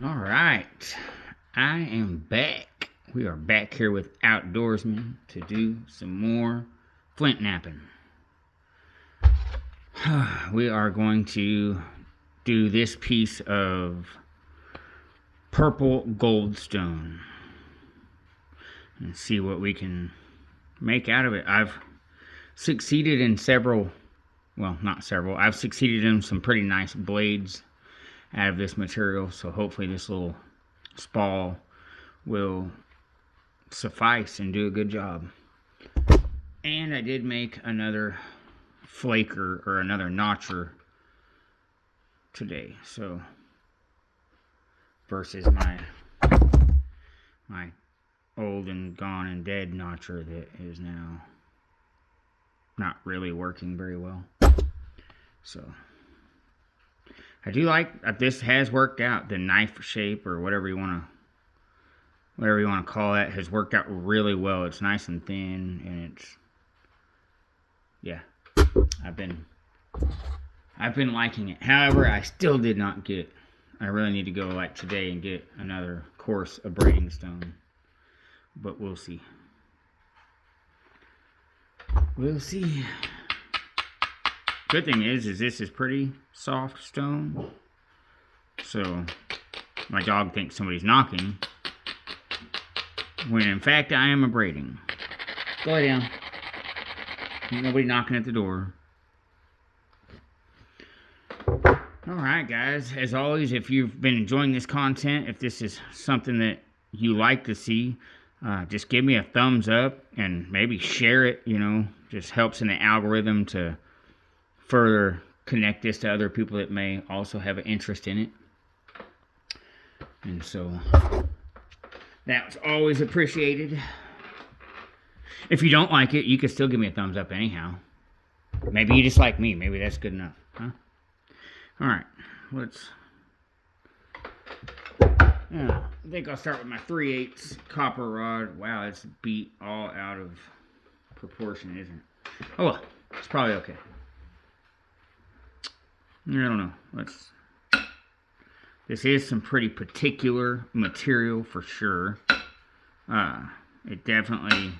All right, I am back. We are back here with Outdoorsman to do some more flint napping. We are going to do this piece of purple goldstone and see what we can make out of it. I've succeeded in several, well, not several, I've succeeded in some pretty nice blades out of this material, so hopefully this little spall will suffice and do a good job. And I did make another flaker or another notcher today, so versus my old and gone and dead notcher that is now not really working very well. So I do like this. Has worked out. The knife shape or whatever you want to call it has worked out really well. It's nice and thin, and it's, yeah, I've been liking it. However, I still did not get, I really need to go like today and get another course of braiding stone, but we'll see. We'll see. Good thing is this is pretty soft stone, so my dog thinks somebody's knocking, when in fact I am braiding. Go lay down. Ain't nobody knocking at the door. Alright guys, as always, if you've been enjoying this content, if this is something that you like to see, just give me a thumbs up and maybe share it. Just helps in the algorithm to further connect this to other people that may also have an interest in it. And so that's always appreciated. If you don't like it, you can still give me a thumbs up anyhow. Maybe you just like me. Maybe that's good enough, huh? Alright, I think I'll start with my 3/8 copper rod. Wow, it's beat all out of proportion, isn't it? Oh well, it's probably okay. I don't know. This is some pretty particular material for sure. It definitely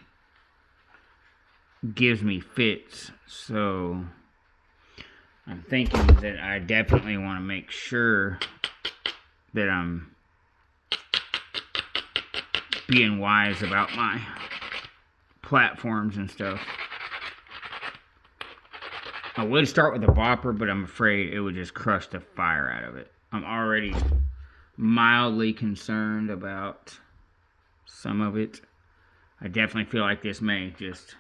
gives me fits, so I'm thinking that I definitely want to make sure that I'm being wise about my platforms and stuff. I would start with a bopper, but I'm afraid it would just crush the fire out of it. I'm already mildly concerned about some of it. I definitely feel like this may just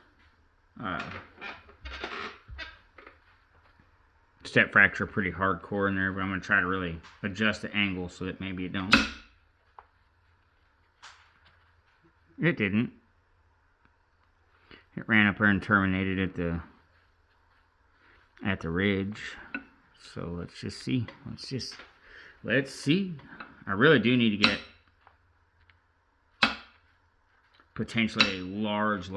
step fracture pretty hardcore in there, but I'm going to try to really adjust the angle so that maybe it don't. It didn't. It ran up there and terminated at the ridge. So let's just see. Let's see. I really do need to get potentially a large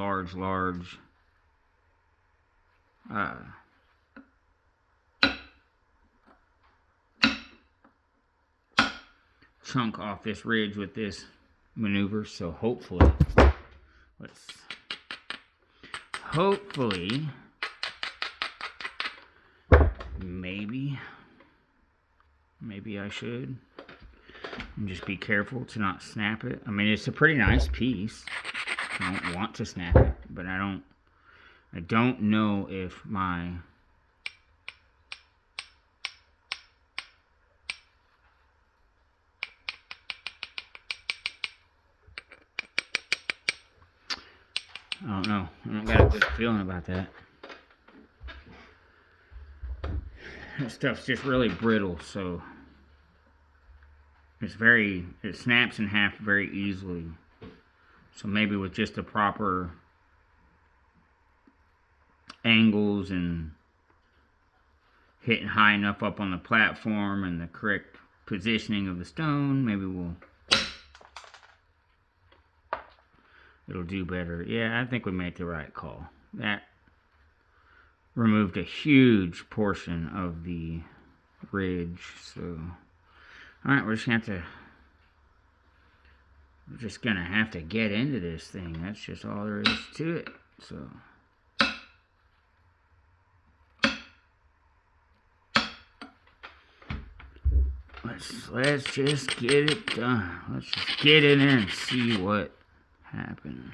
chunk off this ridge with this maneuver. So hopefully maybe I should. And just be careful to not snap it. I mean, it's a pretty nice piece. I don't want to snap it, but I don't know if my I don't know. I don't got a good feeling about that. This stuff's just really brittle, so it snaps in half very easily. So maybe with just the proper angles and hitting high enough up on the platform and the correct positioning of the stone, maybe it'll do better. Yeah, I think we made the right call. That removed a huge portion of the ridge, so alright, we're just gonna have to we're just gonna have to get into this thing. That's just all there is to it. So let's just get it done. Let's just get in there and see what happens.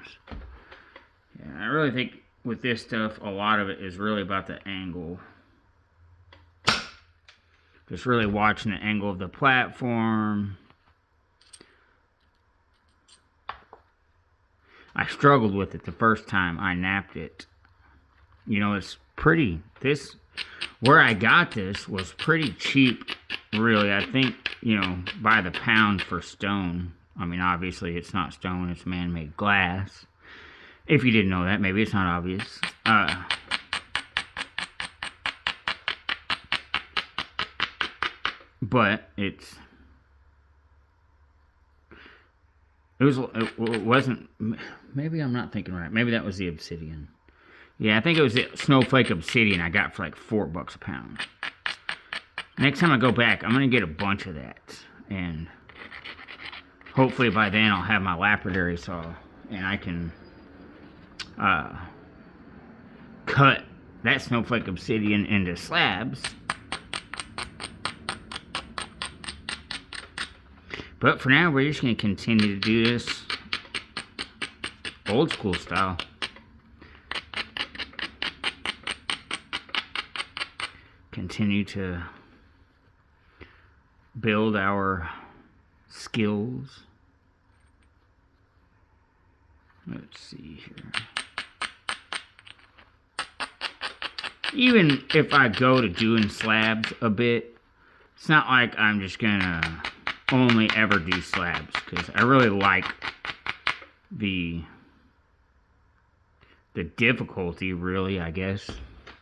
Yeah, I really think with this stuff, a lot of it is really about the angle. Just really watching the angle of the platform. I struggled with it the first time I napped it. You know, it's pretty, where I got this was pretty cheap, really. I think, you know, by the pound for stone. I mean, obviously it's not stone, it's man-made glass. If you didn't know that, maybe it's not obvious. But it wasn't, maybe I'm not thinking right. Maybe that was the obsidian. Yeah, I think it was the snowflake obsidian I got for like $4 a pound. Next time I go back, I'm going to get a bunch of that. And hopefully by then I'll have my lapidary saw. And I can cut that snowflake obsidian into slabs. But for now, we're just going to continue to do this old school style. Continue to build our skills. Let's see here. Even if I go to doing slabs a bit, it's not like I'm just gonna only ever do slabs, because I really like the difficulty, really, I guess,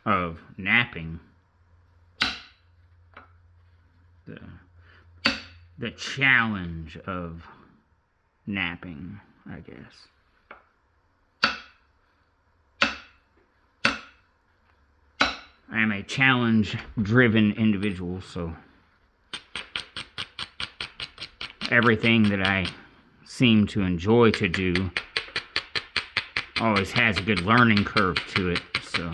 of napping. The challenge of napping, I guess. I am a challenge-driven individual, so everything that I seem to enjoy to do always has a good learning curve to it, so.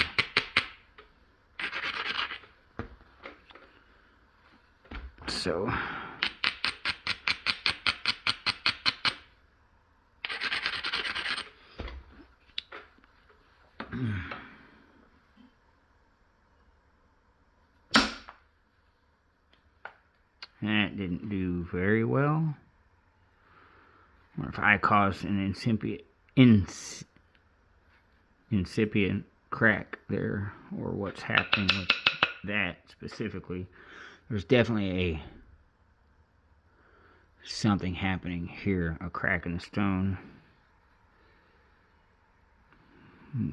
That didn't do very well. Or if I caused an incipient crack there, or what's happening with that specifically. There's definitely something happening here, a crack in the stone.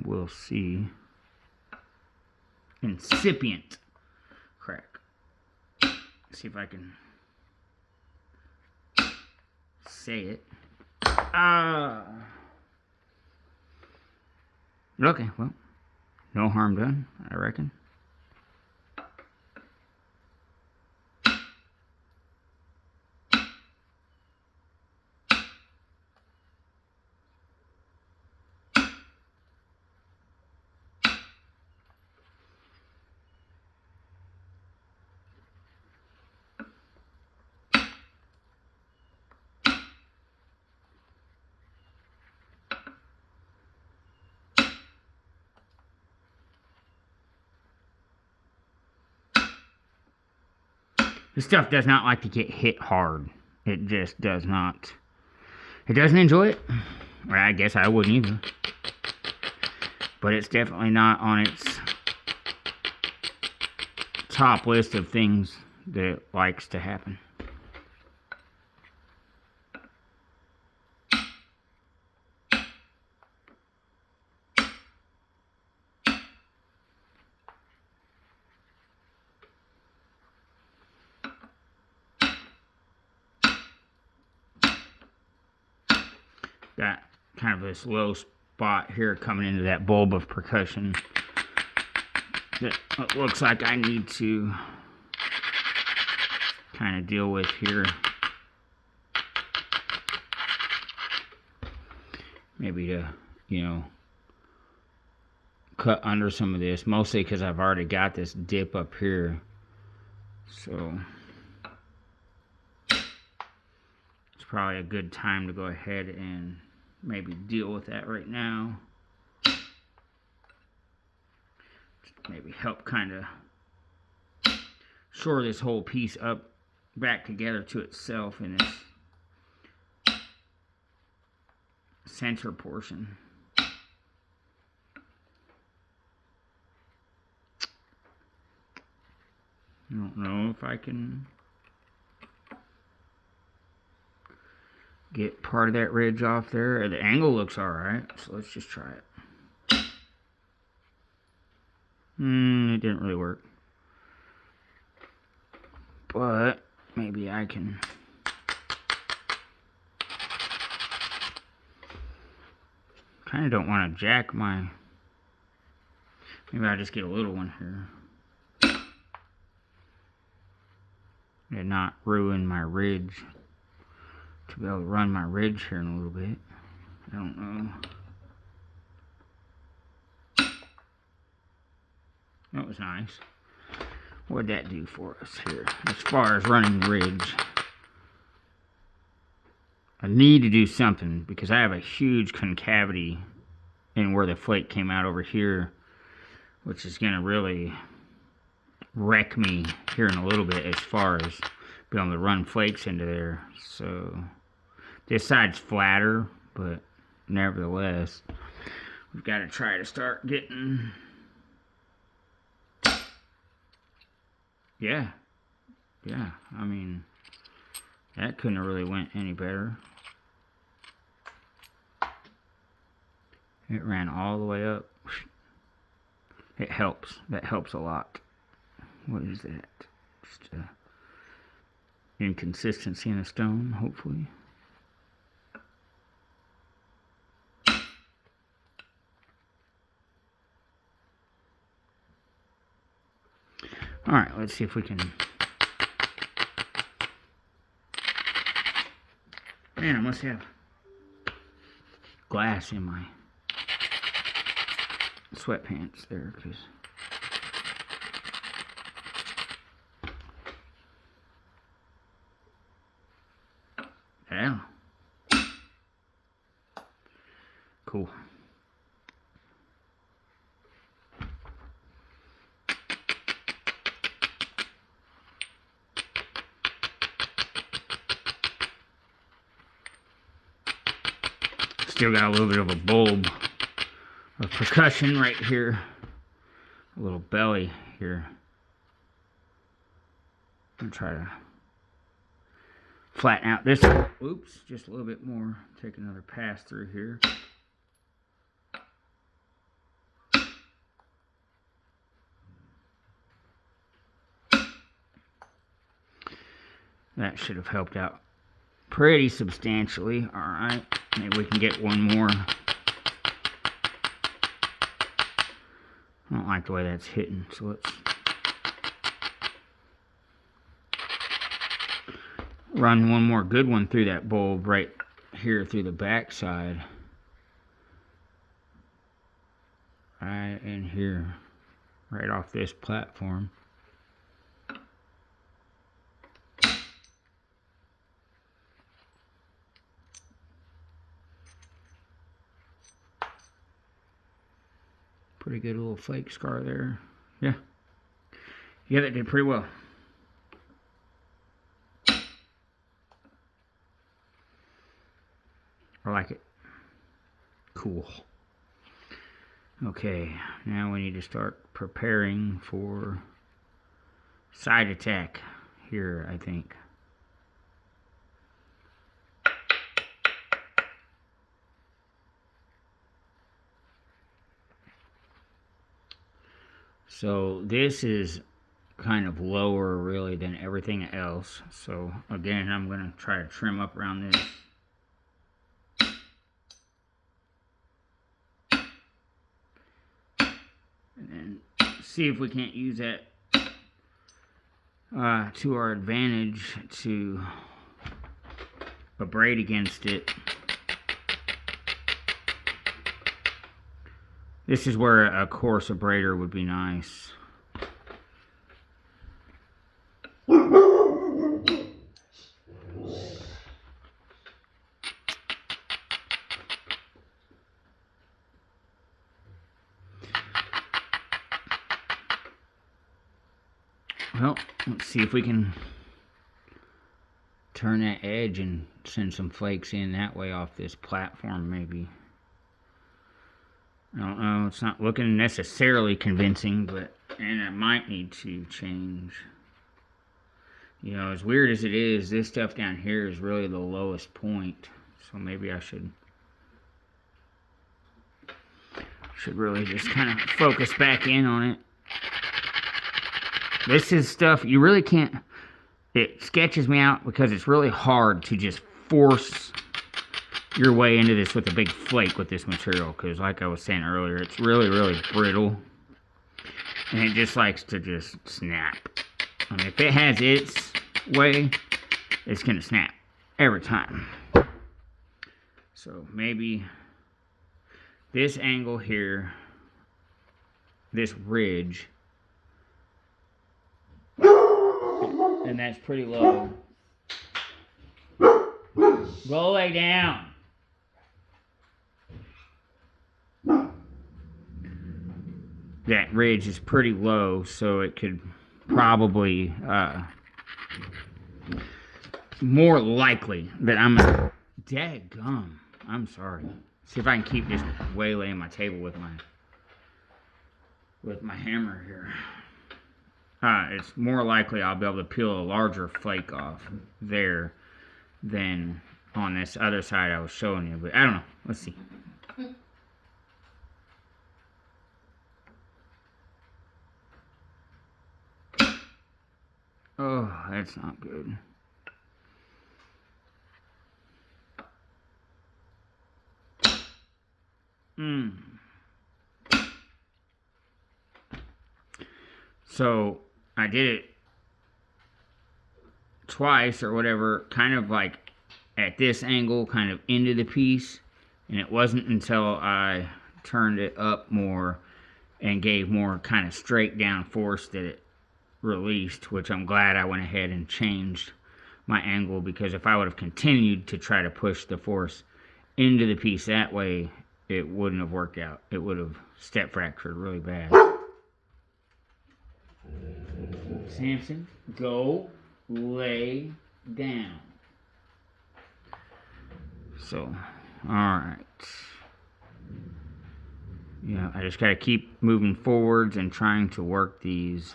We'll see. Incipient crack. See if I can say it. Okay, well, no harm done, I reckon. This stuff does not like to get hit hard. It just does not. It doesn't enjoy it. Or I guess I wouldn't either. But it's definitely not on its top list of things that it likes to happen. Got kind of this low spot here coming into that bulb of percussion that it looks like I need to kind of deal with here. maybe to, you know, cut under some of this, mostly because I've already got this dip up here. So it's probably a good time to go ahead and maybe deal with that right now. Maybe help kind of shore this whole piece up back together to itself in this center portion. I don't know if I can get part of that ridge off there. The angle looks alright, so let's just try it. It didn't really work. But maybe I can kind of don't want to jack my, maybe I'll just get a little one here and not ruin my ridge, to be able to run my ridge here in a little bit. I don't know. That was nice. What did that do for us here as far as running ridge? I need to do something because I have a huge concavity in where the flake came out over here, which is going to really wreck me here in a little bit as far as being able to run flakes into there. So this side's flatter, but nevertheless, we've got to try to start getting... Yeah, I mean, that couldn't have really went any better. It ran all the way up. It helps. That helps a lot. What is that? Just inconsistency in the stone, hopefully. Alright, let's see if we can... Man, I must have glass in my sweatpants there, because... Yeah. Cool. Still got a little bit of a bulb of percussion right here. A little belly here. I'm gonna try to flatten out this. Oops, just a little bit more. Take another pass through here. That should have helped out pretty substantially. Alright, maybe we can get one more. I don't like the way that's hitting, so let's run one more good one through that bulb right here through the back side. Right in here, right off this platform. Pretty good little flake scar there. Yeah, that did pretty well. I like it. Cool. Okay, now we need to start preparing for side attack here, I think. So this is kind of lower really than everything else. So again, I'm going to try to trim up around this. And then see if we can't use that to our advantage to abrade against it. This is where a coarse abrader would be nice. Well, let's see if we can turn that edge and send some flakes in that way off this platform, maybe. I don't know, it's not looking necessarily convincing, but, and I might need to change. You know, as weird as it is, this stuff down here is really the lowest point, so maybe I should really just kind of focus back in on it. This is stuff you really can't, it sketches me out because it's really hard to just force your way into this with a big flake with this material, because like I was saying earlier, it's really, really brittle, and it just likes to just snap. I mean, if it has its way, it's gonna snap every time. So maybe this angle here, this ridge, and that's pretty low. Go lay down. That ridge is pretty low, so it could probably, more likely that I'm gonna, dadgum, I'm sorry. See if I can keep just waylaying my table with my hammer here. It's more likely I'll be able to peel a larger flake off there than on this other side I was showing you, but I don't know. Let's see. Oh, that's not good. So I did it twice or whatever, kind of like at this angle, kind of into the piece, and it wasn't until I turned it up more and gave more kind of straight down force that it released, which I'm glad I went ahead and changed my angle, because if I would have continued to try to push the force into the piece that way, it wouldn't have worked out. It would have step fractured really bad. Samson, go lay down. So, alright. Yeah, I just gotta keep moving forwards and trying to work these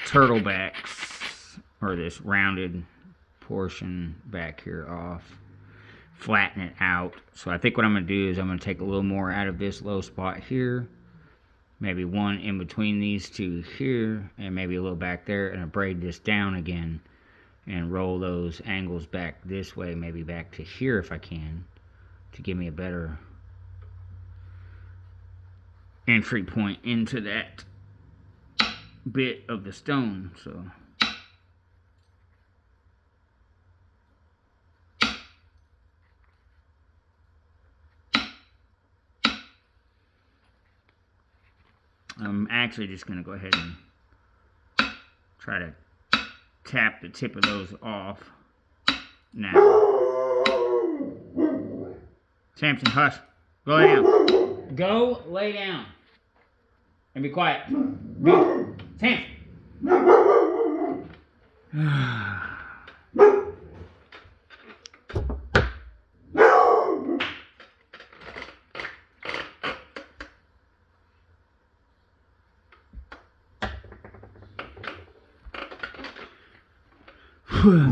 turtlebacks, or this rounded portion back here off. Flatten it out. So I think what I'm going to do is I'm going to take a little more out of this low spot here, maybe one in between these two here, and maybe a little back there, and braid this down again and roll those angles back this way, maybe back to here if I can, to give me a better entry point into that bit of the stone. So I'm actually just going to go ahead and try to tap the tip of those off now. Samson, hush. Go lay down. Go lay down. And be quiet. Samson.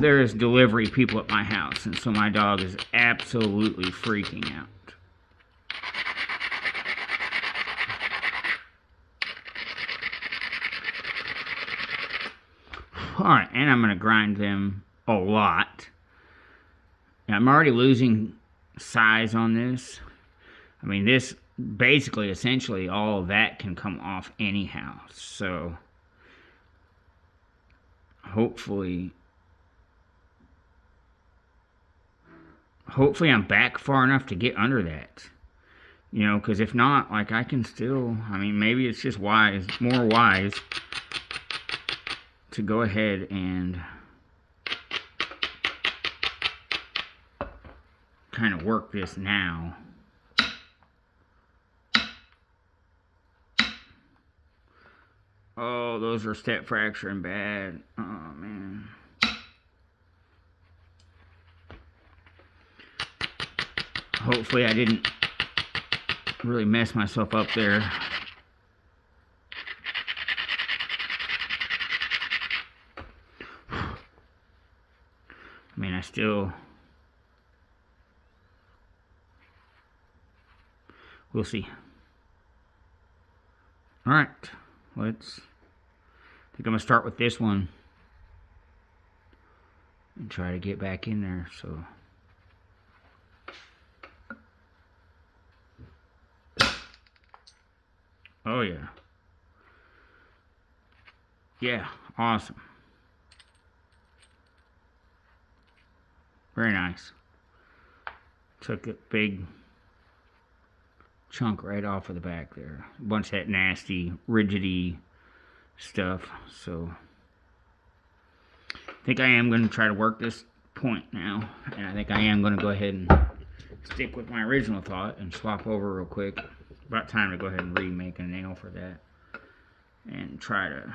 There is delivery people at my house, and so my dog is absolutely freaking out. Alright, and I'm going to grind them a lot. Now, I'm already losing size on this. I mean, this basically, essentially, all of that can come off anyhow. So, hopefully I'm back far enough to get under that. You know, because if not, like, I can still, I mean, maybe it's just more wise to go ahead and kind of work this now. Oh, those are step fracturing bad. Oh, man. Hopefully I didn't really mess myself up there. I mean, I still... We'll see. Alright, I think I'm going to start with this one and try to get back in there, so... Oh, yeah. Yeah, awesome. Very nice. Took a big chunk right off of the back there. A bunch of that nasty, rigidy stuff. So, I think I am going to try to work this point now. And I think I am going to go ahead and stick with my original thought and swap over real quick. About time to go ahead and remake a nail for that. And try to...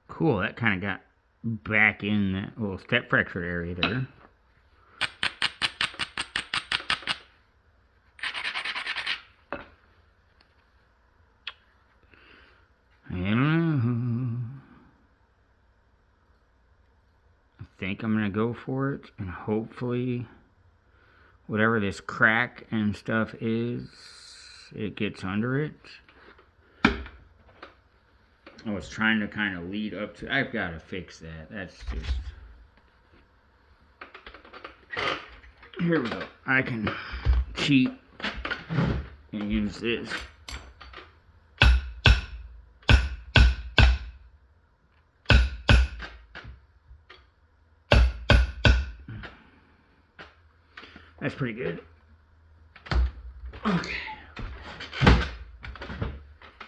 Cool, that kind of got back in that little step fracture area there. I don't know. I think I'm going to go for it, and hopefully whatever this crack and stuff is, it gets under it. I was trying to kind of lead up to... I've got to fix that. That's just... Here we go. I can cheat and use this. That's pretty good. Okay.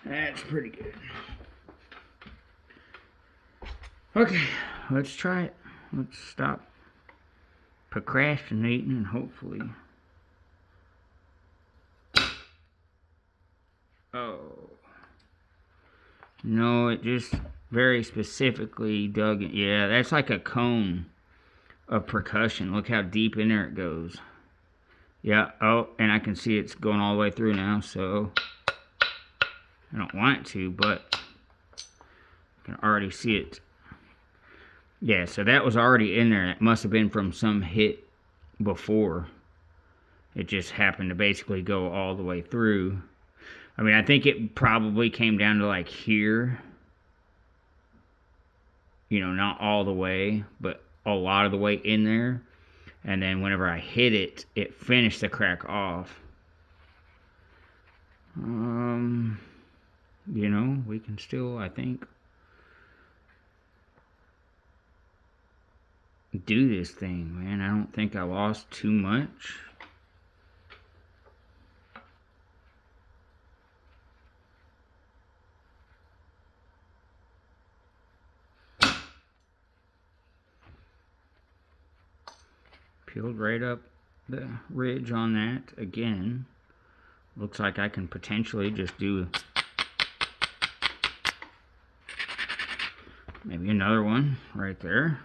That's pretty good. Okay, let's try it. Let's stop procrastinating and hopefully... Oh. No, it just very specifically dug it. Yeah, that's like a cone of percussion. Look how deep in there it goes. Yeah, oh, and I can see it's going all the way through now, so... I don't want it to, but I can already see it. Yeah, so that was already in there. It must have been from some hit before. It just happened to basically go all the way through. I mean, I think it probably came down to like here. You know, not all the way, but a lot of the way in there. And then whenever I hit it, it finished the crack off. You know, we can still, I think, do this thing, man. I don't think I lost too much. Peeled right up the ridge on that again. Looks like I can potentially just do maybe another one right there.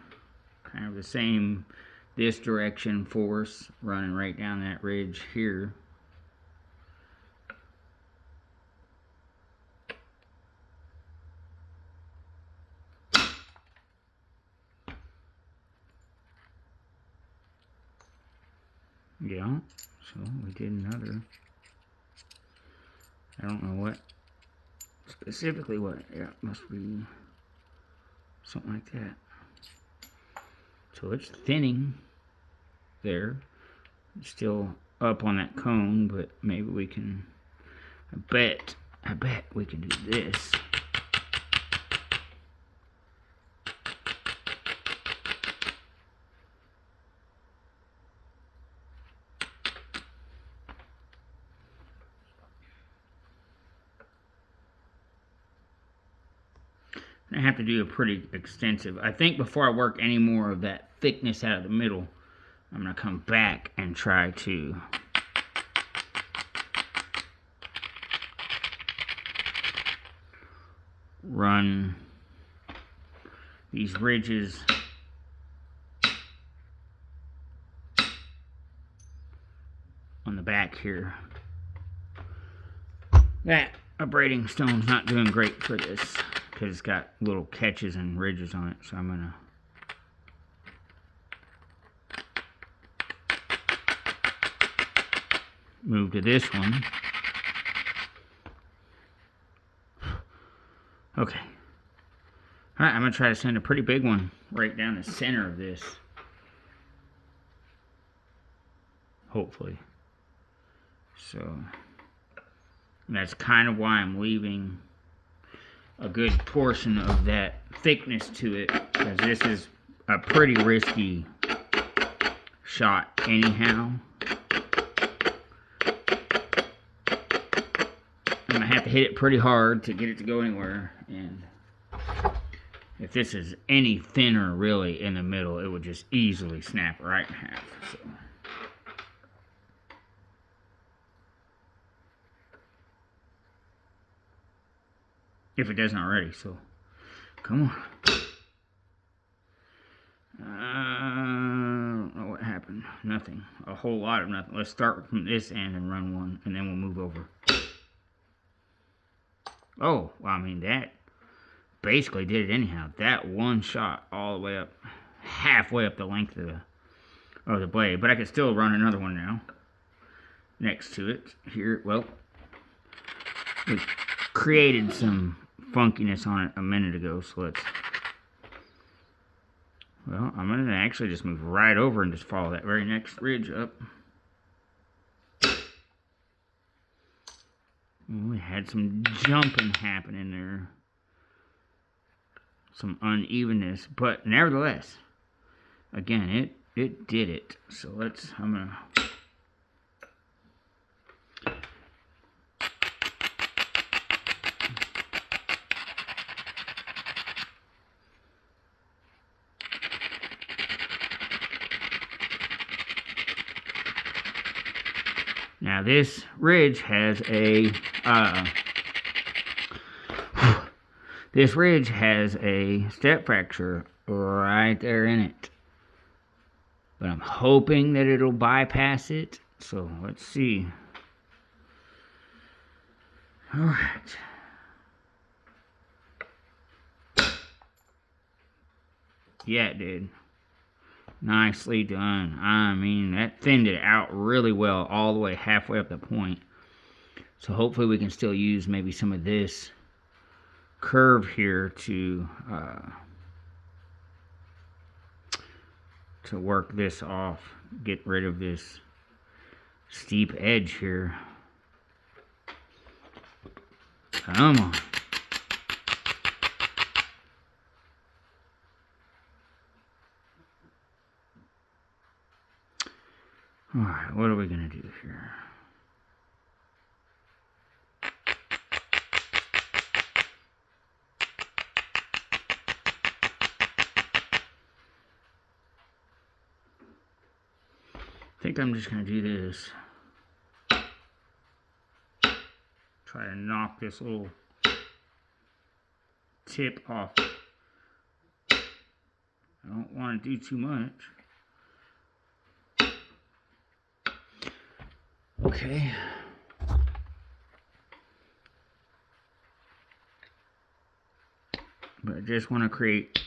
Kind of the same, this direction force running right down that ridge here. Yeah, so we did another. I don't know what, specifically what, yeah, it must be something like that. So it's thinning there. It's still up on that cone, but maybe we can, I bet we can do this. I have to do a pretty extensive. I think before I work any more of that thickness out of the middle, I'm going to come back and try to run these ridges on the back here. That abrading stone's not doing great for this because it's got little catches and ridges on it, so I'm gonna move to this one. Okay. Alright, I'm gonna try to send a pretty big one right down the center of this. Hopefully. So that's kind of why I'm leaving a good portion of that thickness to it, because this is a pretty risky shot anyhow. I'm gonna have to hit it pretty hard to get it to go anywhere, and if this is any thinner really in the middle, it would just easily snap right in half. So. If it doesn't already, so come on. I don't know what happened. Nothing. A whole lot of nothing. Let's start from this end and run one, and then we'll move over. Oh, well, I mean, that basically did it anyhow. That one shot all the way up, halfway up the length of the blade. But I could still run another one now. Next to it. Here, well, we created some funkiness on it a minute ago, so let's, well, I'm going to actually just move right over and just follow that very next ridge up. We had some jumping happening there, some unevenness, but nevertheless, again, it did it. So let's, I'm going to now this ridge has a step fracture right there in it. But I'm hoping that it'll bypass it. So let's see. Alright. Yeah, it did. Nicely done. I mean, that thinned it out really well all the way halfway up the point. So hopefully we can still use maybe some of this curve here to work this off. Get rid of this steep edge here. Come on. Alright, what are we going to do here? I think I'm just going to do this. Try to knock this little tip off. I don't want to do too much. Okay. But I just want to create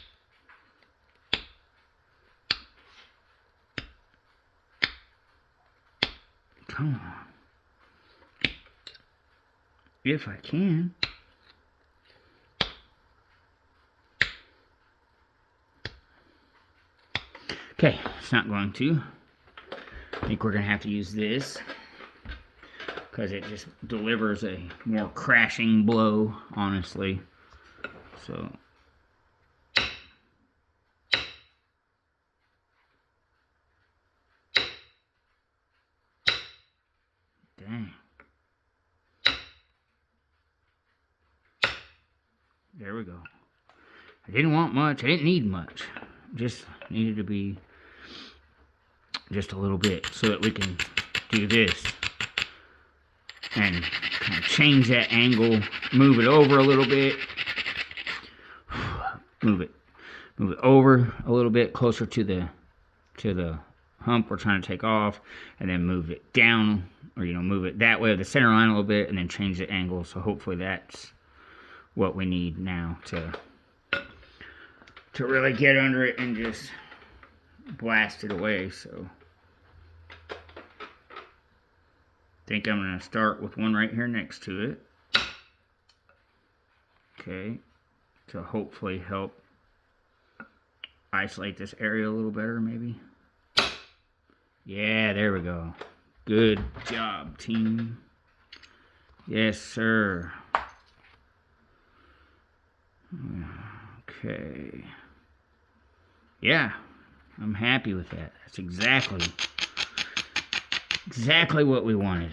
come on. If I can. Okay, it's not going to. I think we're going to have to use this because it just delivers a more crashing blow, honestly. So, dang. There we go. I didn't want much. I didn't need much. Just needed to be just a little bit so that we can do this and kind of change that angle, move it over a little bit, move it over a little bit closer to the hump we're trying to take off, and then move it down, or move it that way of the center line a little bit, and then change the angle. So hopefully that's what we need now to really get under it and just blast it away. So I think I'm going to start with one right here next to it. Okay, to hopefully help isolate this area a little better, maybe. Yeah, there we go. Good job, team. Yes, sir. Okay. Yeah, I'm happy with that. That's exactly what we wanted.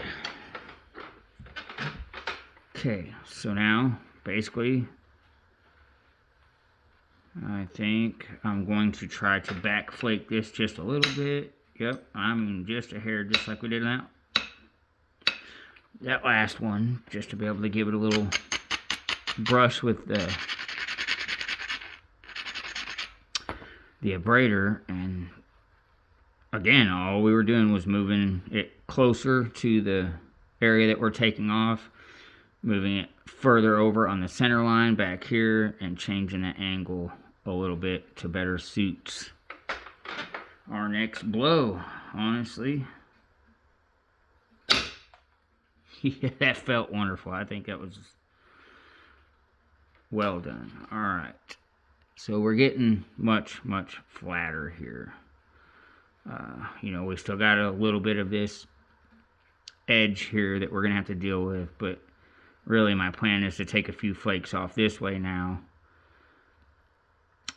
Okay, so now, basically, I think I'm going to try to back flake this just a little bit. Yep, I'm just a hair, just like we did that last one, just to be able to give it a little brush with the abrader. And again, all we were doing was moving it closer to the area that we're taking off, moving it further over on the center line back here, and changing the angle a little bit to better suit our next blow, honestly. Yeah, that felt wonderful. I think that was well done. All right. So we're getting much flatter here. We still got a little bit of this edge here that we're going to have to deal with, but really my plan is to take a few flakes off this way now,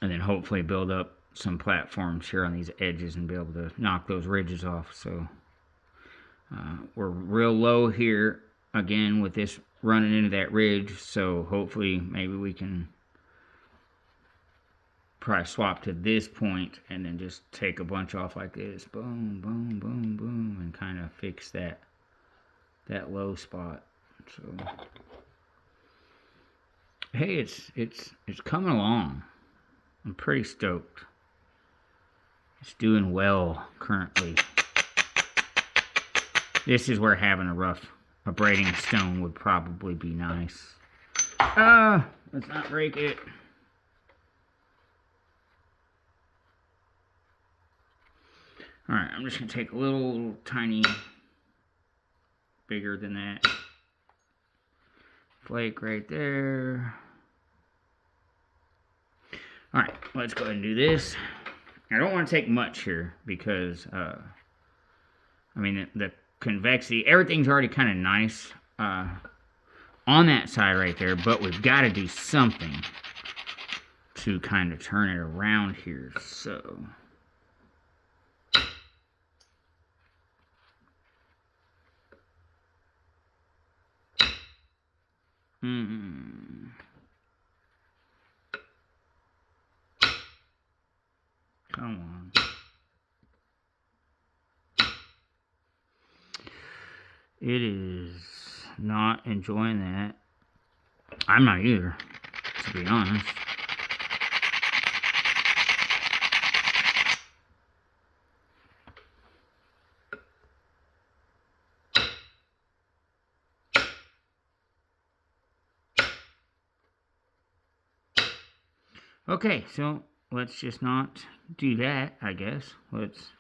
and then hopefully build up some platforms here on these edges and be able to knock those ridges off. So we're real low here again with this running into that ridge, so hopefully maybe we can probably swap to this point and then just take a bunch off like this, boom, boom, boom, boom, and kind of fix that low spot. So hey, it's coming along. I'm pretty stoked. It's doing well currently. This is where having a braiding stone would probably be nice. Let's not break it. Alright, I'm just going to take a little tiny, bigger than that flake right there. Alright, let's go ahead and do this. I don't want to take much here because, the convexity, everything's already kind of nice on that side right there, but we've got to do something to kind of turn it around here. So come on. It is not enjoying that. I'm not either, to be honest. Okay, so let's just not do that, I guess. Let's...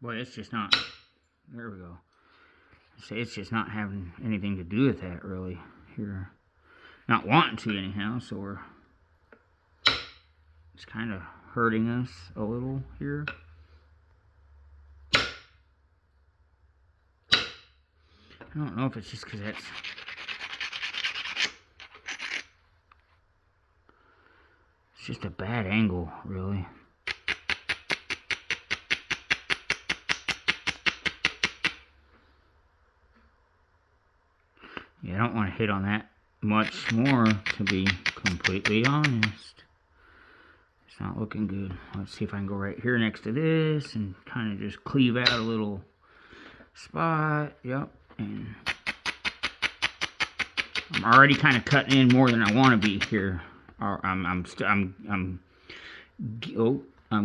Boy, it's just not. There we go. So it's just not having anything to do with that really here. Not wanting to anyhow, so it's kind of hurting us a little here. I don't know if it's just because it's just a bad angle, really. Yeah, I don't want to hit on that much more, to be completely honest. It's not looking good. Let's see if I can go right here next to this and kind of just cleave out a little spot. Yep. And I'm already kind of cutting in more than I want to be here. I'm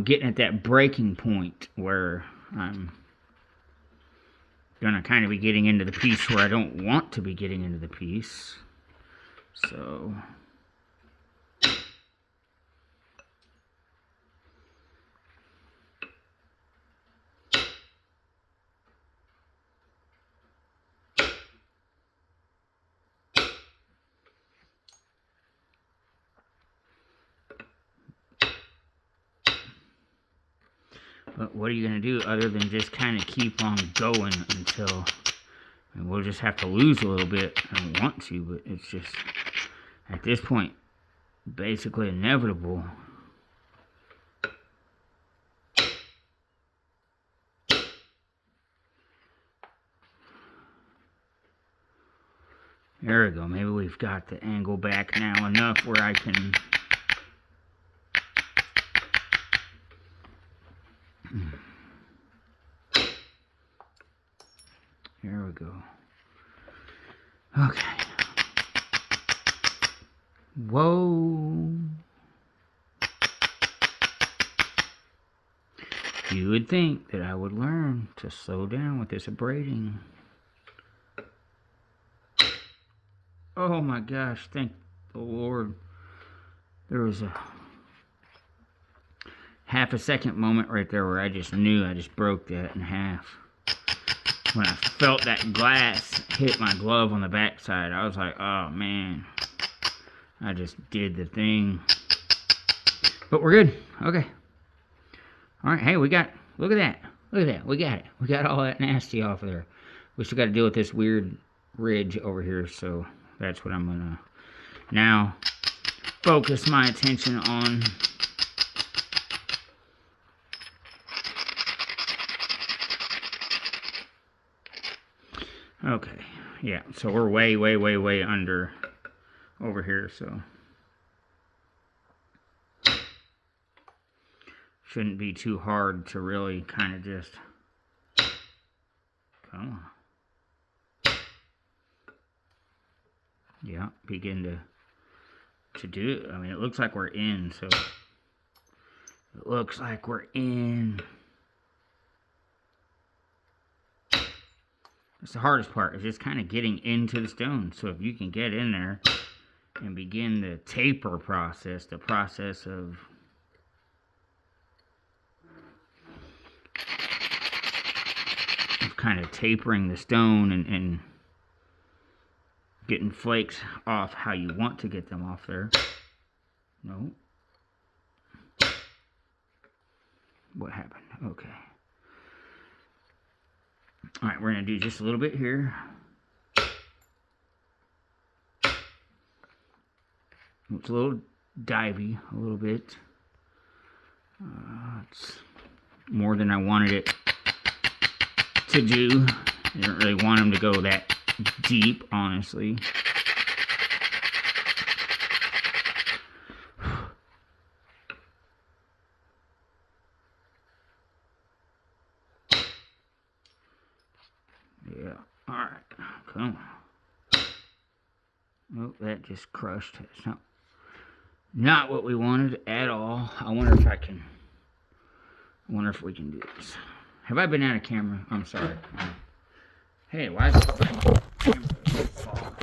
getting at that breaking point where I'm gonna kind of be getting into the piece where I don't want to be getting into the piece. So but what are you going to do other than just kind of keep on going until, and we'll just have to lose a little bit. I don't want to, but it's just, at this point, basically inevitable. There we go. Maybe we've got the angle back now enough where I can... There we go. Okay. Whoa. You would think that I would learn to slow down with this abrading. Oh my gosh, thank the Lord. There was a half a second moment right there where I just knew I just broke that in half. When I felt that glass hit my glove on the backside, I was like, oh man, I just did the thing. But we're good. Okay. All right. Hey, we got, look at that. Look at that. We got it. We got all that nasty off of there. We still got to deal with this weird ridge over here. So that's what I'm going to now focus my attention on. Okay, yeah, so we're way under over here, so shouldn't be too hard to really kind of just, come on. Yeah, begin to do it. I mean, it looks like we're in, so it looks like we're in. It's the hardest part, is just kind of getting into the stone. So if you can get in there and begin the taper process, the process of kind of tapering the stone and getting flakes off how you want to get them off there. No. What happened? Okay. All right, we're going to do just a little bit here. It's a little divey, a little bit. It's more than I wanted it to do. I didn't really want them to go that deep, honestly. Yeah, alright, come on. Oh, that just crushed. It's not what we wanted at all. I wonder if we can do this. Have I been out of camera? I'm sorry. Hey, why is the camera fall?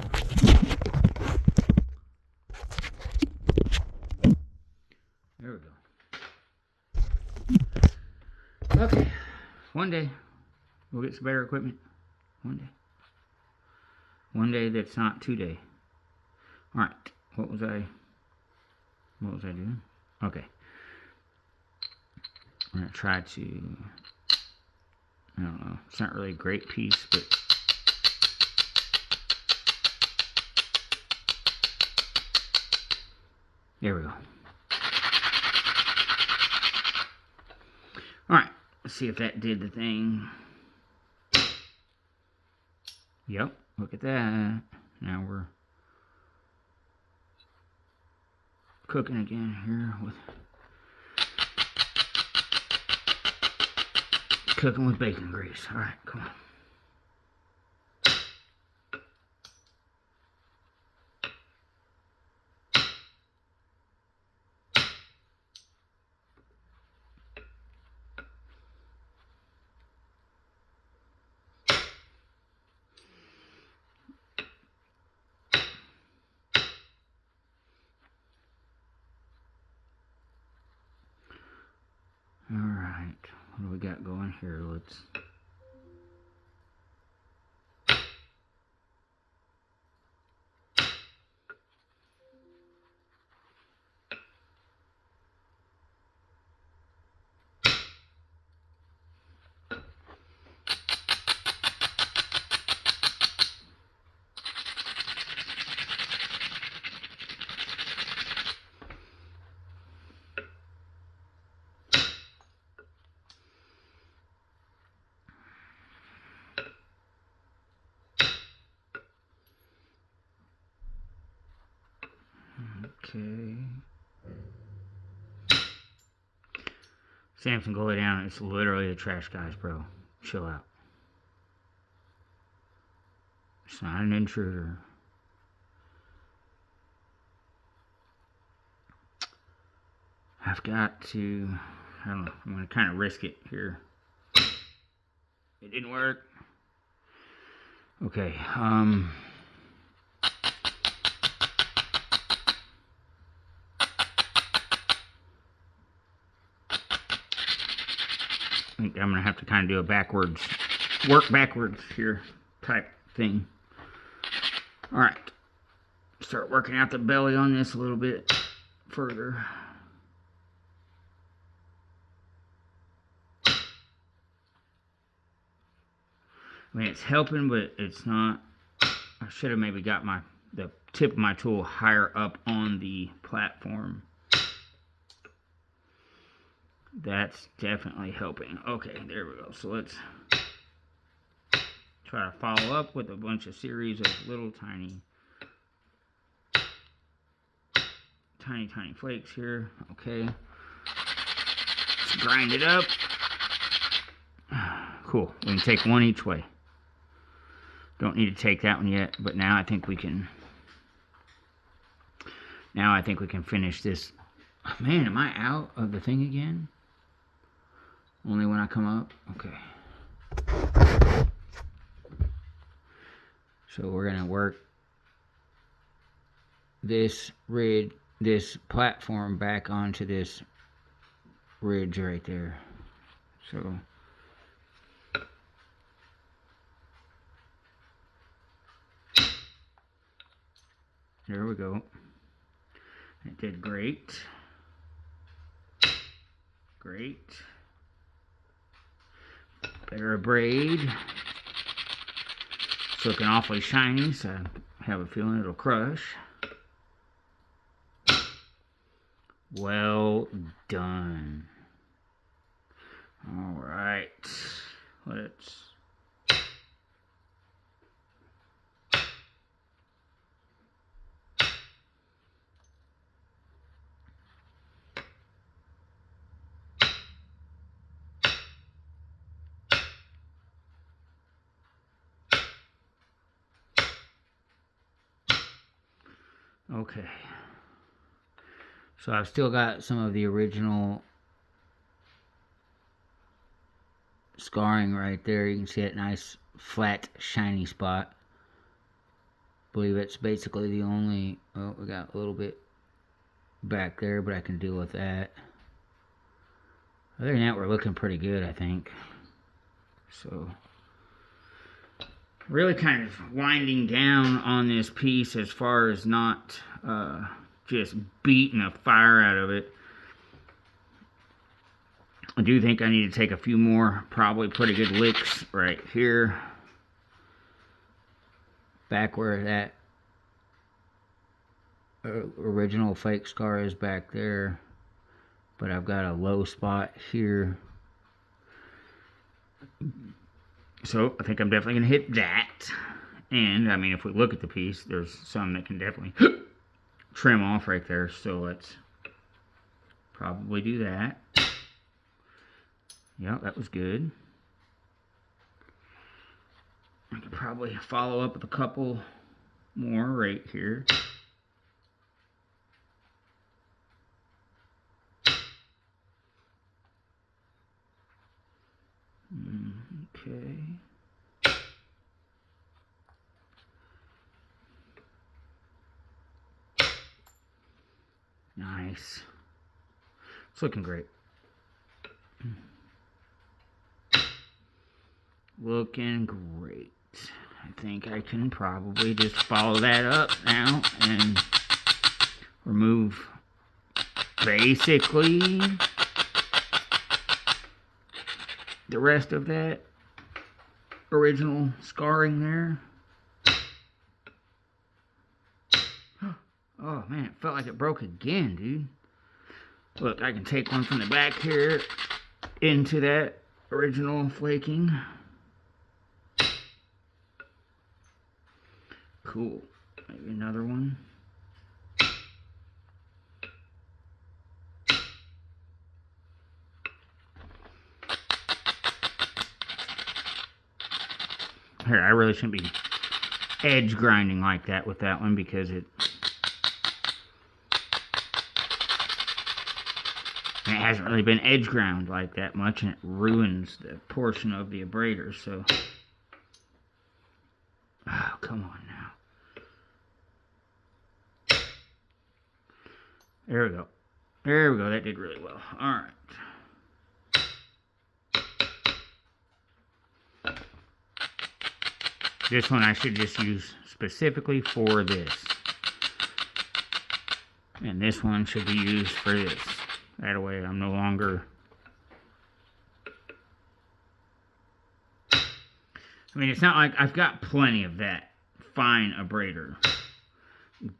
There we go. Okay. One day we'll get some better equipment. One day. One day that's not today. Alright, what was I doing? Okay. I'm going to try to, I don't know, it's not really a great piece, but there we go. Alright, let's see if that did the thing. Yep, look at that. Now we're cooking again here with bacon grease. Alright, come on. Alright, what do we got going here? Let's okay. Samson, go lay down. It's literally the trash guys, bro. Chill out. It's not an intruder. I've got to, I don't know, I'm going to kind of risk it here. It didn't work. Okay, I think I'm going to have to kind of do a work backwards here type thing. Alright, start working out the belly on this a little bit further. I mean, it's helping, but it's not. I should have maybe got the tip of my tool higher up on the platform. That's definitely helping. Okay, there we go. So let's try to follow up with a bunch of series of little tiny flakes here. Okay. Let's grind it up. Cool. We can take one each way. Don't need to take that one yet, but now I think we can. Now I think we can finish this. Oh, man, am I out of the thing again? Only when I come up? Okay. So we're going to work this platform back onto this ridge right there. So there we go. It did great. Great. Better braid. It's looking awfully shiny, so I have a feeling it'll crush. Well done. All right. Let's okay. So I've still got some of the original scarring right there. You can see that nice flat shiny spot. I believe it's basically the only, oh, we got a little bit back there, but I can deal with that. Other than that, we're looking pretty good, I think. So really kind of winding down on this piece as far as not just beating the fire out of it. I do think I need to take a few more probably pretty good licks right here. Back where that original fake scar is back there. But I've got a low spot here. So I think I'm definitely going to hit that. And I mean, if we look at the piece, there's some that can definitely trim off right there. So let's probably do that. Yeah, that was good. I could probably follow up with a couple more right here. Okay. Nice. It's looking great. Looking great. I think I can probably just follow that up now and remove basically the rest of that original scarring there. Oh man, it felt like it broke again, dude. Look, I can take one from the back here into that original flaking. Cool. Maybe another one. Here, I really shouldn't be edge grinding like that with that one because it hasn't really been edge ground like that much, and it ruins the portion of the abrader. So, oh, come on now. There we go. There we go. That did really well. All right. This one I should just use specifically for this. And this one should be used for this. That way I'm no longer... I mean, it's not like I've got plenty of that fine abrader.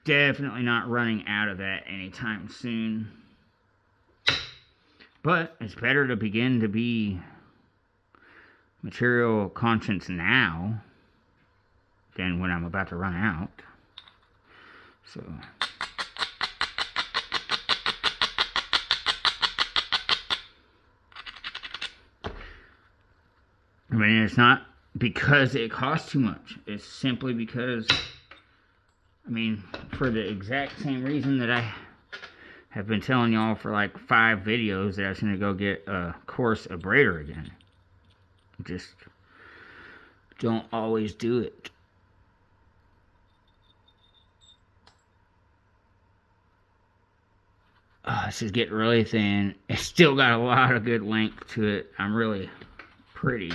Definitely not running out of that anytime soon. But it's better to begin to be material conscious now than when I'm about to run out. So I mean, it's not because it costs too much. It's simply because, I mean, for the exact same reason that I have been telling y'all for like 5 videos that I was going to go get a coarse abrader again. Just don't always do it. Oh, this is getting really thin. It's still got a lot of good length to it. I'm really pretty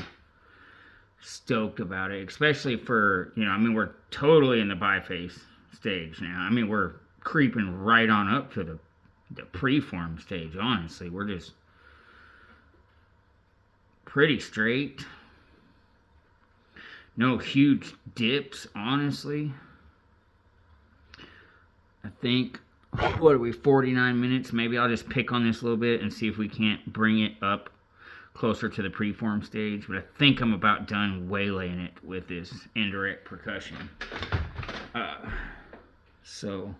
stoked about it, especially for, you know, I mean, we're totally in the biface stage now. I mean, we're creeping right on up to the preform stage, honestly. We're just pretty straight. No huge dips, honestly. I think, what are we, 49 minutes? Maybe I'll just pick on this a little bit and see if we can't bring it up closer to the preform stage. But I think I'm about done waylaying it with this indirect percussion. So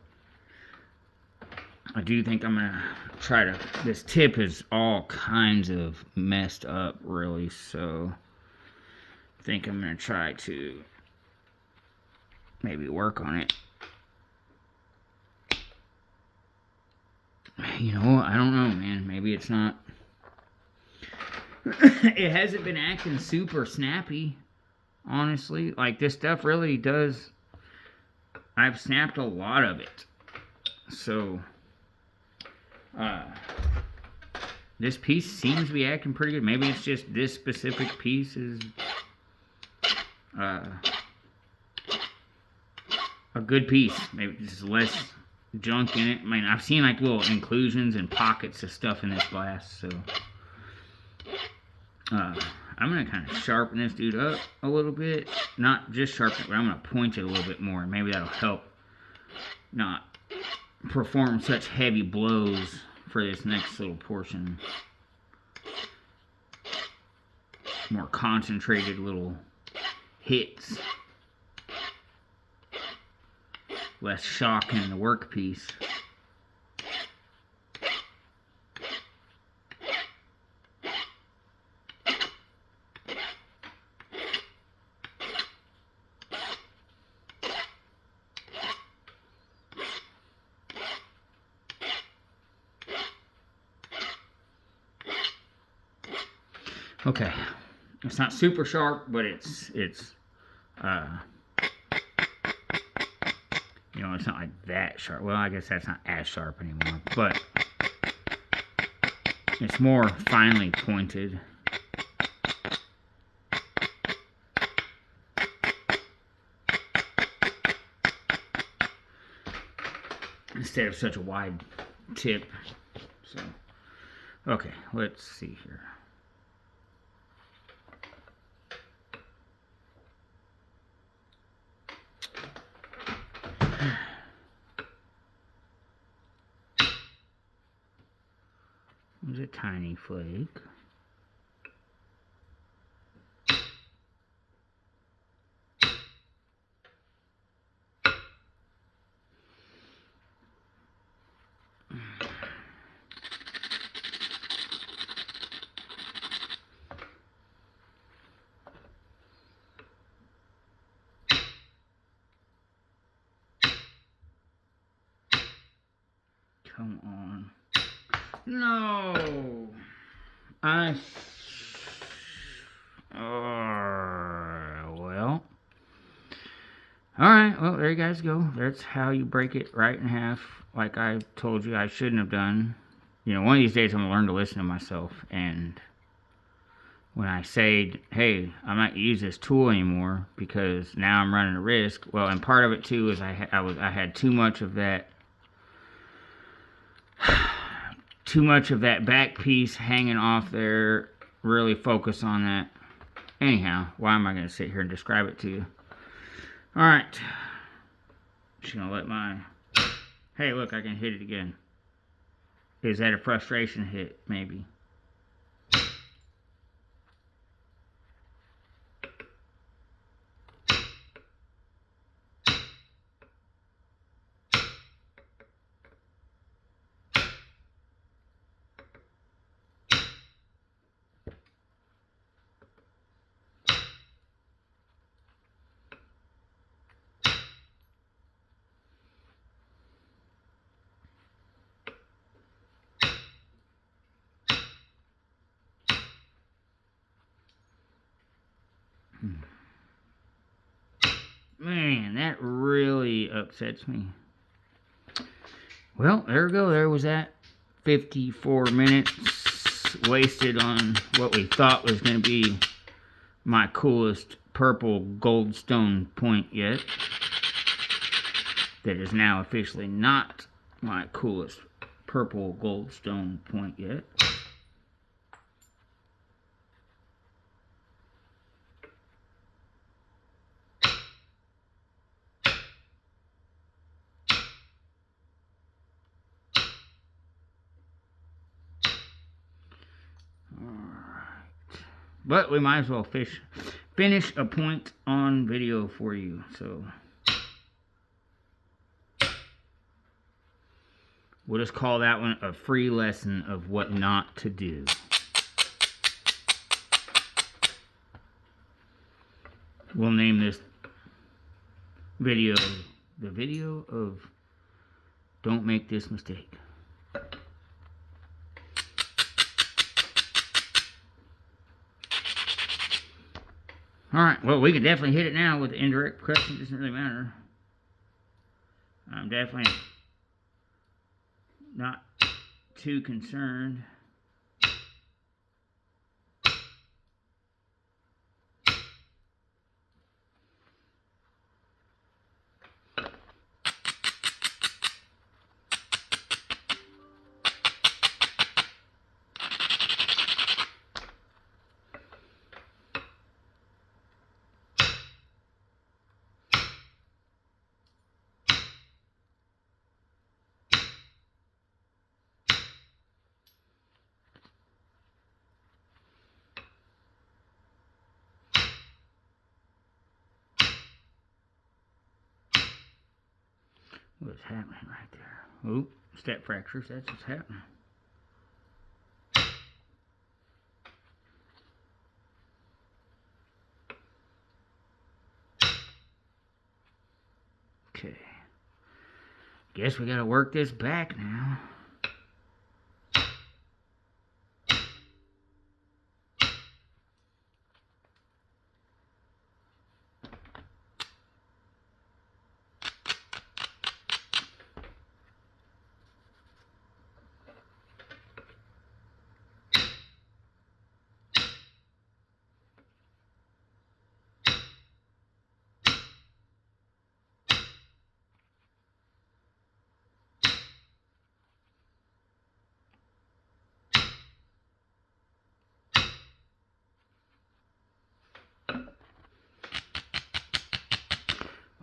I do think I'm gonna try to, this tip is all kinds of messed up really, so I think I'm gonna try to maybe work on it. You know, I don't know, man. Maybe it's not. It hasn't been acting super snappy, honestly. Like, this stuff really does. I've snapped a lot of it. So, this piece seems to be acting pretty good. Maybe it's just this specific piece is a good piece. Maybe there's less junk in it. I mean, I've seen like little inclusions and pockets of stuff in this glass, so I'm gonna kind of sharpen this dude up a little bit. Not just sharpen it, but I'm gonna point it a little bit more, and maybe that'll help not perform such heavy blows for this next little portion. More concentrated little hits. Less shock in the workpiece. Okay, it's not super sharp, but it's you know, it's not like that sharp. Well, I guess that's not as sharp anymore, but it's more finely pointed. Instead of such a wide tip. So, okay, let's see here. There's a tiny flake. Come on. No! Well. Alright, well, there you guys go. That's how you break it right in half, like I told you I shouldn't have done. You know, one of these days I'm going to learn to listen to myself, and when I say, hey, I'm not going to use this tool anymore because now I'm running a risk, well, and part of it too is I had too much of that back piece hanging off there. Really focus on that. Anyhow, why am I going to sit here and describe it to you? Alright. Just going to let my... Hey, look, I can hit it again. Is that a frustration hit? Maybe. Man, that really upsets me. Well, there we go. There was that 54 minutes wasted on what we thought was going to be my coolest purple goldstone point yet. That is now officially not my coolest purple goldstone point yet. But we might as well finish a point on video for you. So we'll just call that one a free lesson of what not to do. We'll name this video the video of don't make this mistake. Alright, well, we could definitely hit it now with indirect percussion. It doesn't really matter. I'm definitely not too concerned. What's happening right there? Oop, step fractures, that's what's happening. Okay. Guess we gotta work this back now.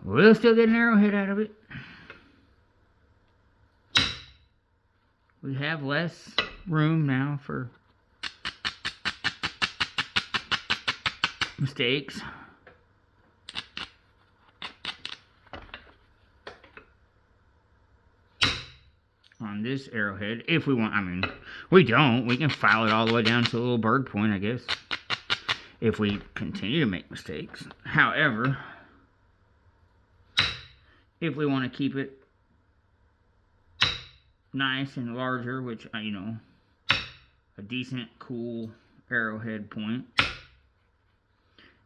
We'll still get an arrowhead out of it. We have less room now for mistakes. On this arrowhead, if we want. I mean, we don't. We can file it all the way down to a little bird point, I guess, if we continue to make mistakes. However, if we want to keep it nice and larger, which, you know, a decent, cool arrowhead point.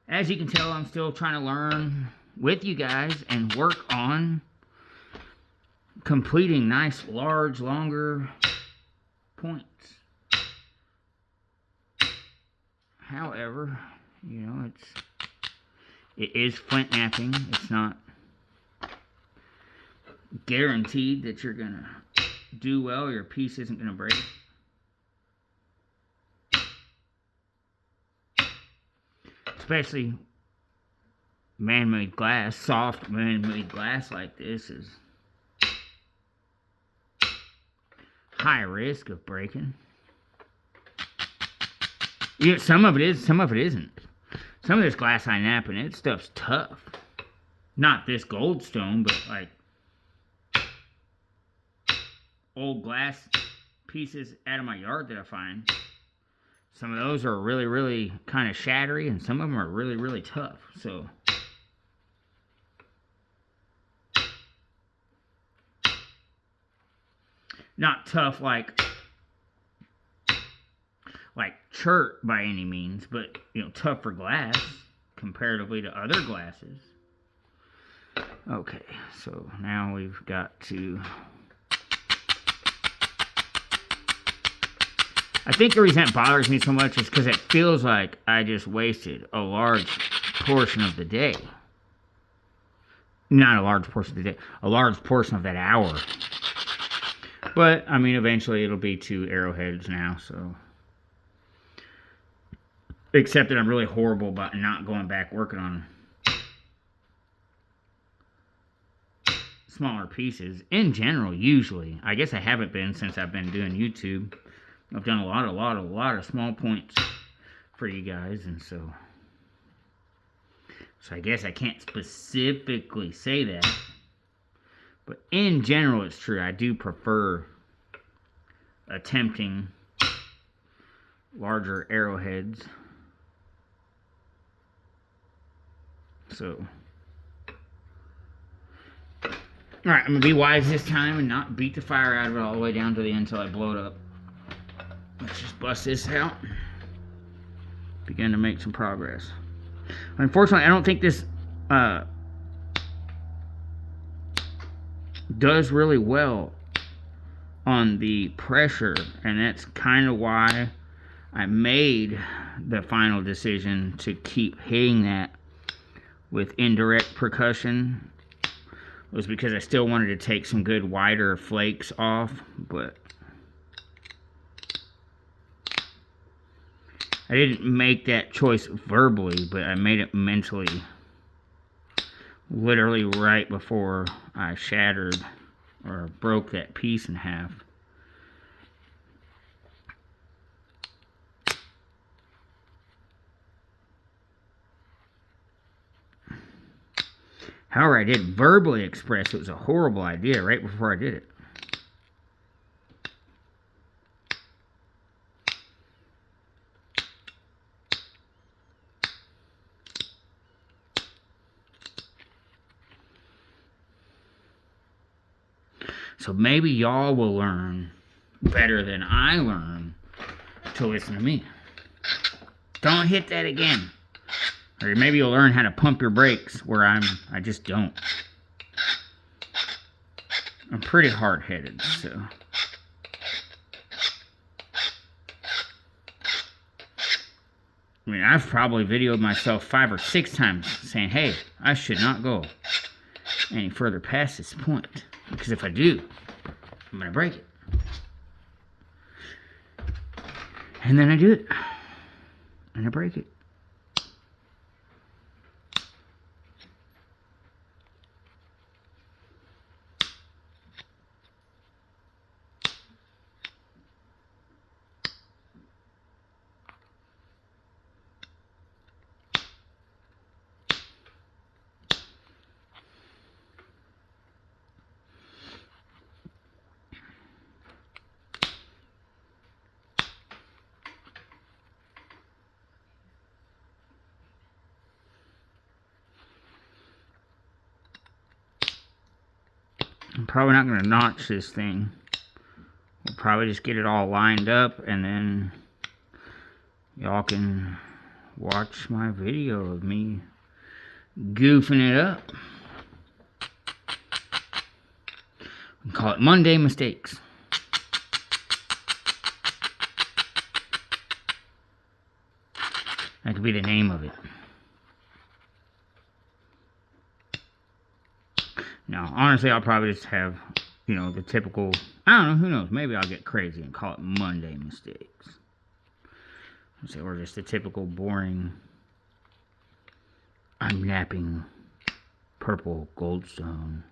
As you can tell, I'm still trying to learn with you guys and work on completing nice, large, longer points. However, you know, it is Flintknapping. It's not guaranteed that you're gonna do well. Your piece isn't gonna break. Especially man-made glass, soft man-made glass like this is high risk of breaking. Yeah, some of it is, some of it isn't. Some of this glass I nap and it stuff's tough. Not this goldstone, but like old glass pieces out of my yard that I find. Some of those are really, really kind of shattery, and some of them are really, really tough. So, not tough like chert by any means, but, you know, tough for glass comparatively to other glasses. Okay, so now we've got to... I think the reason it bothers me so much is because it feels like I just wasted a large portion of the day. Not a large portion of the day, a large portion of that hour. But, I mean, eventually it'll be 2 arrowheads now, so. Except that I'm really horrible about not going back working on smaller pieces. In general, usually. I guess I haven't been since I've been doing YouTube. I've done a lot of small points for you guys, and so I guess I can't specifically say that, but in general it's true. I do prefer attempting larger arrowheads. So, alright, I'm going to be wise this time and not beat the fire out of it all the way down to the end until I blow it up. Let's just bust this out. Begin to make some progress. Unfortunately, I don't think this does really well on the pressure, and that's kind of why I made the final decision to keep hitting that with indirect percussion. Was because I still wanted to take some good wider flakes off, but I didn't make that choice verbally, but I made it mentally. Literally right before I shattered or broke that piece in half. However, I did verbally express it was a horrible idea right before I did it. So maybe y'all will learn better than I learn to listen to me. Don't hit that again. Or maybe you'll learn how to pump your brakes where I just don't. I'm pretty hard-headed, so. I mean, I've probably videoed myself 5 or 6 times saying, hey, I should not go any further past this point. Because if I do, I'm going to break it. And then I do it. And I break it. I'm probably not going to notch this thing. We'll probably just get it all lined up and then y'all can watch my video of me goofing it up. We call it Monday Mistakes. That could be the name of it. Now, honestly, I'll probably just have, you know, the typical, I don't know, who knows, maybe I'll get crazy and call it Monday Mistakes. Or just the typical boring, I'm napping purple goldstone.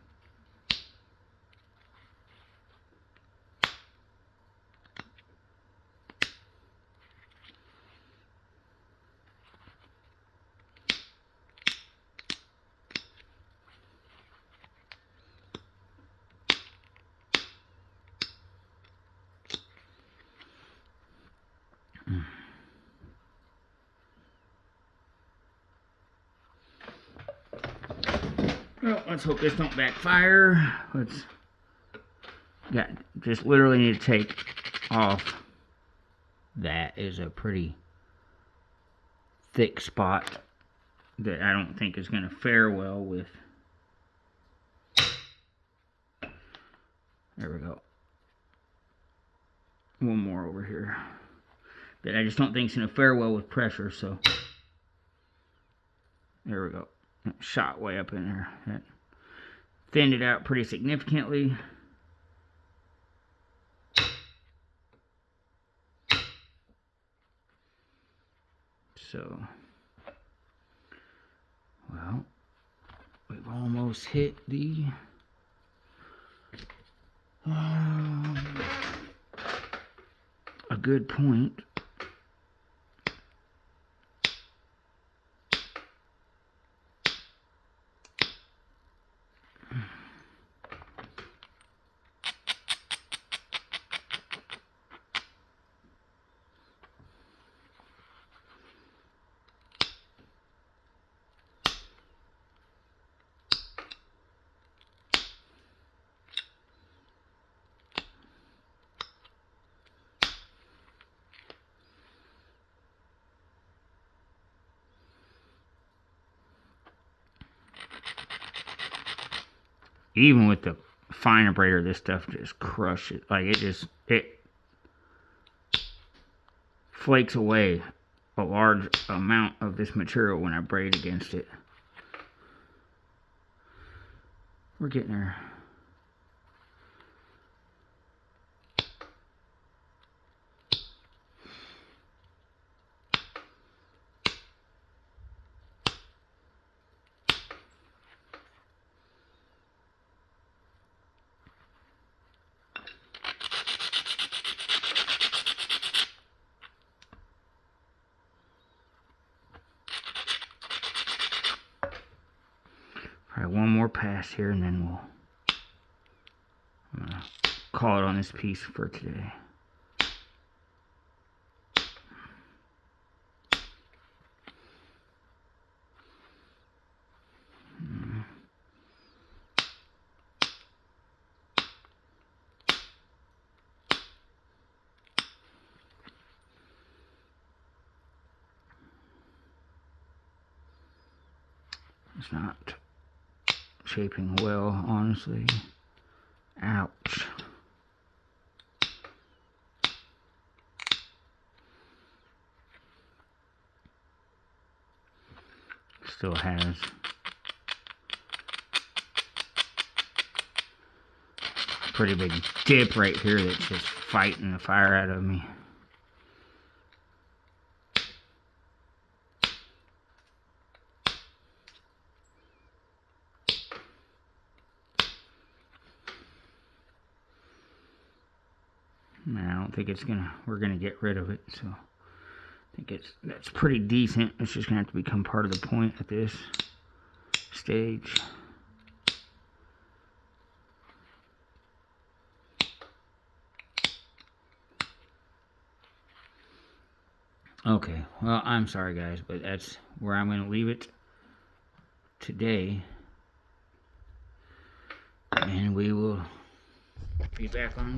Well, let's hope this don't backfire. Just literally need to take off. That is a pretty thick spot that I don't think is going to fare well with. There we go. One more over here. That I just don't think is going to fare well with pressure, so. There we go. Shot way up in there. That thinned it out pretty significantly. So, well, we've almost hit the a good point. Even with the fine abrader, this stuff just crushes. Like it flakes away a large amount of this material when I braid against it. We're getting there. try one more pass here, and then I'm gonna call it on this piece for today. It's not shaping well, honestly. Ouch. Still has a pretty big dip right here that's just fighting the fire out of me. I don't think we're gonna get rid of it, so I think that's pretty decent. It's just gonna have to become part of the point at this stage. Okay, well, I'm sorry guys, but that's where I'm gonna leave it today. And we will be back on